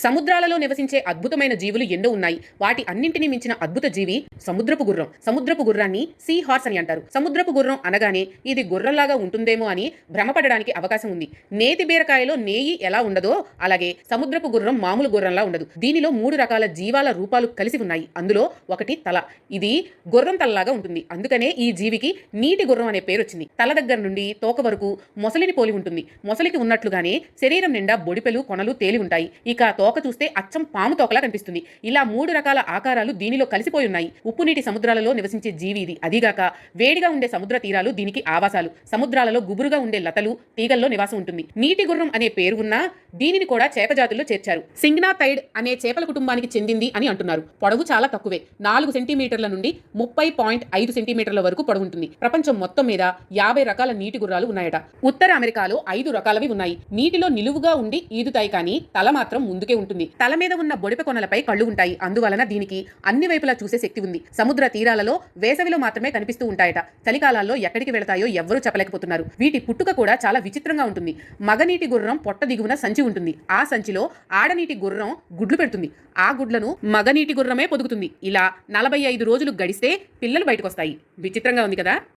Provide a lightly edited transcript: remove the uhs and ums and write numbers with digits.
సముద్రాలలో నివసించే అద్భుతమైన జీవులు ఎన్నో ఉన్నాయి. వాటి అన్నింటినీ మించిన అద్భుత జీవి సముద్రపు గుర్రం. సముద్రపు గుర్రాన్ని సీ హార్స్ అని అంటారు. సముద్రపు గుర్రం అనగానే ఇది గుర్రంలాగా ఉంటుందేమో అని భ్రమపడడానికి అవకాశం ఉంది. నేతి బీరకాయలో నేయి ఎలా ఉండదో అలాగే సముద్రపు గుర్రం మామూలు గుర్రంలా ఉండదు. దీనిలో 3 రకాల జీవాల రూపాలు కలిసి ఉన్నాయి. అందులో ఒకటి తల. ఇది గుర్రం తలలాగా ఉంటుంది. అందుకనే ఈ జీవికి నీటి గుర్రం అనే పేరు వచ్చింది. తల దగ్గర నుండి తోక వరకు మొసలిని పోలి ఉంటుంది. మొసలికి ఉన్నట్లుగానే శరీరం నిండా బొడిపెలు కొనలు తేలి ఉంటాయి. ఇక తోక చూస్తే అచ్చం పాము తోకలా కనిపిస్తుంది. ఇలా 3 రకాల ఆకారాలు దీనిలో కలిసిపోయి ఉన్నాయి. ఉప్పు నీటి సముద్రాలలో నివసించే జీవి ఇది. అదిగాక వేడిగా ఉండే సముద్ర తీరాలు దీనికి ఆవాసాలు. సముద్రాలలో గుబురుగా ఉండే లతలు తీగల్లో నివాసం ఉంటుంది. నీటి గుర్రం అనే పేరు ఉన్నా దీనిని కూడా చేప జాతుల్లో చేర్చారు. సింగ్నాథైడ్ అనే చేపల కుటుంబానికి చెందింది అని అంటున్నారు. పొడవు చాలా తక్కువే. 4 సెంటీమీటర్ల నుండి 30.5 సెంటీమీటర్ల వరకు పొడవుంటుంది. ప్రపంచం మొత్తం మీద 50 రకాల నీటి గుర్రాలు ఉన్నాయట. ఉత్తర అమెరికాలో 5 రకాలవి ఉన్నాయి. నీటిలో నిలువుగా ఉండి ఈదుతాయి కానీ తల మాత్రం ముందుకే ఉంటుంది. తల మీద ఉన్న బొడిపె కొనలపై కళ్ళు ఉంటాయి. అందువలన దీనికి అన్ని వైపులా చూసే శక్తి ఉంది. సముద్ర తీరాలలో వేసవిలో మాత్రమే కనిపిస్తూ ఉంటాయట. చలికాలాల్లో ఎక్కడికి వెళతాయో ఎవ్వరూ చెప్పలేకపోతున్నారు. వీటి పుట్టుక కూడా చాలా విచిత్రంగా ఉంటుంది. మగనీటి గుర్రం పొట్ట దిగువన సంచి ఉంటుంది. ఆ సంచిలో ఆడనీటి గుర్రం గుడ్లు పెడుతుంది. ఆ గుడ్లను మగనీటి గుర్రమే పొదుగుతుంది. ఇలా 45 రోజులు గడిస్తే పిల్లలు బయటకు వస్తాయి. విచిత్రంగా ఉంది కదా.